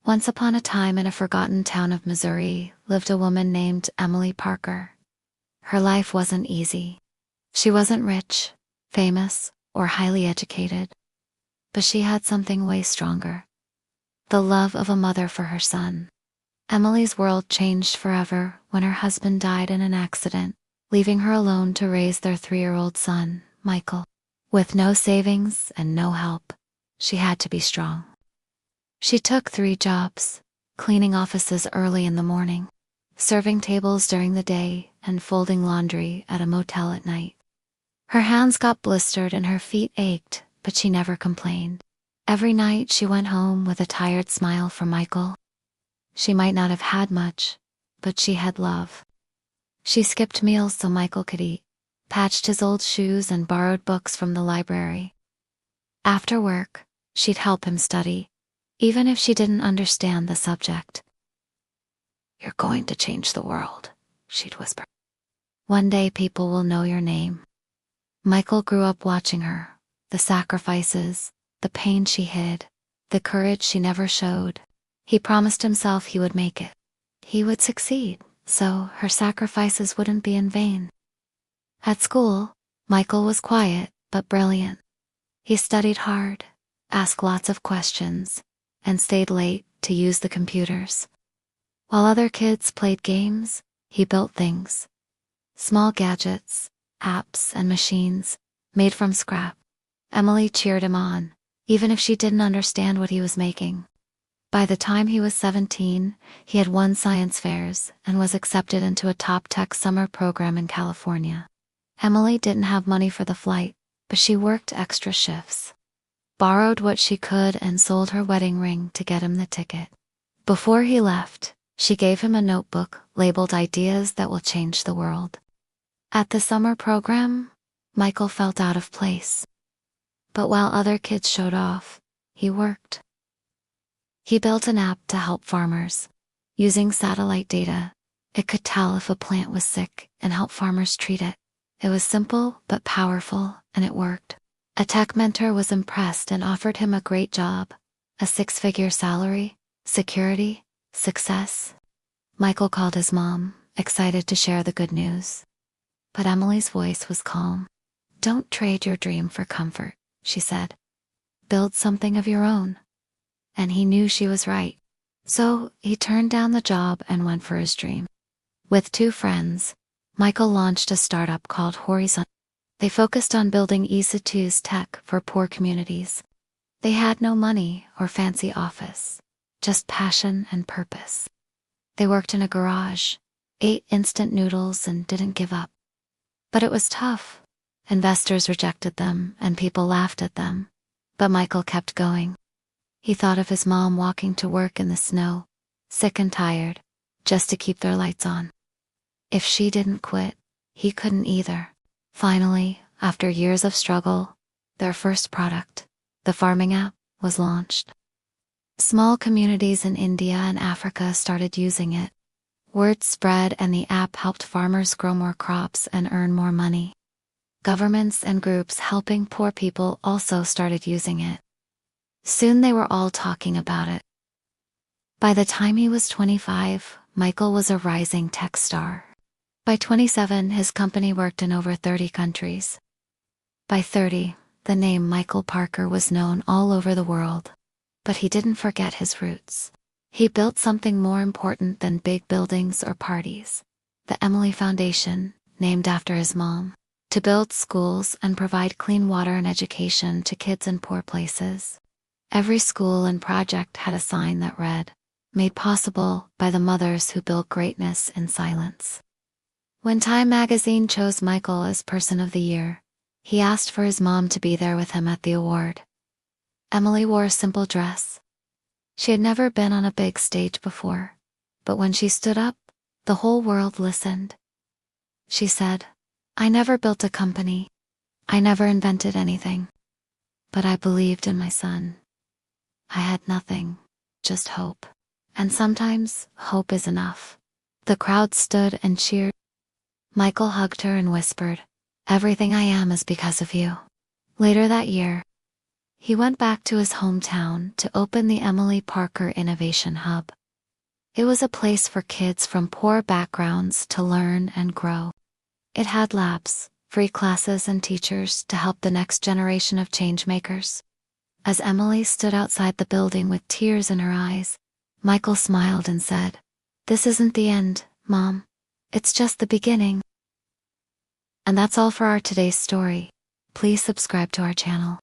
Once upon a time in a forgotten town of Missouri lived a woman named Emily Parker. Her life wasn't easy. She wasn't rich, famous, or highly educated. But she had something way stronger. The love of a mother for her son. Emily's world changed forever when her husband died in an accident, leaving her alone to raise their 3-year-old son, Michael. With no savings and no help, she had to be strong. She took 3 jobs, cleaning offices early in the morning, serving tables during the day, and folding laundry at a motel at night. Her hands got blistered and her feet ached, but she never complained. Every night she went home with a tired smile for Michael. She might not have had much, but she had love. She skipped meals so Michael could eat, patched his old shoes and borrowed books from the library. After work, she'd help him study, even if she didn't understand the subject. "You're going to change the world," she'd whisper. "One day people will know your name." Michael grew up watching her, the sacrifices, the pain she hid, the courage she never showed. He promised himself he would make it. He would succeed, so her sacrifices wouldn't be in vain. At school, Michael was quiet but brilliant. He studied hard, asked lots of questions, and stayed late to use the computers. While other kids played games, he built things. Small gadgets, apps, and machines, made from scrap. Emily cheered him on, even if she didn't understand what he was making. By the time he was 17, he had won science fairs and was accepted into a top tech summer program in California. Emily didn't have money for the flight, but she worked extra shifts, borrowed what she could, and sold her wedding ring to get him the ticket. Before he left, she gave him a notebook labeled "Ideas That Will Change the World." At the summer program, Michael felt out of place. But while other kids showed off, he worked. He built an app to help farmers. Using satellite data, it could tell if a plant was sick and help farmers treat it. It was simple but powerful, and it worked. A tech mentor was impressed and offered him a great job, a 6-figure salary, security, success. Michael called his mom, excited to share the good news. But Emily's voice was calm. "Don't trade your dream for comfort," she said. "Build something of your own." And he knew she was right. So he turned down the job and went for his dream. With 2 friends, Michael launched a startup called Horizon. They focused on building easy-to-use tech for poor communities. They had no money or fancy office, just passion and purpose. They worked in a garage, ate instant noodles, and didn't give up. But it was tough. Investors rejected them and people laughed at them. But Michael kept going. He thought of his mom walking to work in the snow, sick and tired, just to keep their lights on. If she didn't quit, he couldn't either. Finally, after years of struggle, their first product, the farming app, was launched. Small communities in India and Africa started using it. Word spread and the app helped farmers grow more crops and earn more money. Governments and groups helping poor people also started using it. Soon they were all talking about it. By the time he was 25, Michael was a rising tech star. By 27, his company worked in over 30 countries. By 30, the name Michael Parker was known all over the world. But he didn't forget his roots. He built something more important than big buildings or parties. The Emily Foundation, named after his mom, to build schools and provide clean water and education to kids in poor places. Every school and project had a sign that read, "Made possible by the mothers who build greatness in silence." When Time magazine chose Michael as Person of the Year, he asked for his mom to be there with him at the award. Emily wore a simple dress. She had never been on a big stage before, but when she stood up, the whole world listened. She said, "I never built a company. I never invented anything. But I believed in my son. I had nothing, just hope. And sometimes, hope is enough." The crowd stood and cheered. Michael hugged her and whispered, "Everything I am is because of you." Later that year, He went back to his hometown to open the Emily Parker Innovation Hub. It was a place for kids from poor backgrounds to learn and grow. It had labs, free classes, and teachers to help the next generation of changemakers. As Emily stood outside the building with tears in her eyes, Michael smiled and said, "This isn't the end, Mom. It's just the beginning." And that's all for our today's story. Please subscribe to our channel.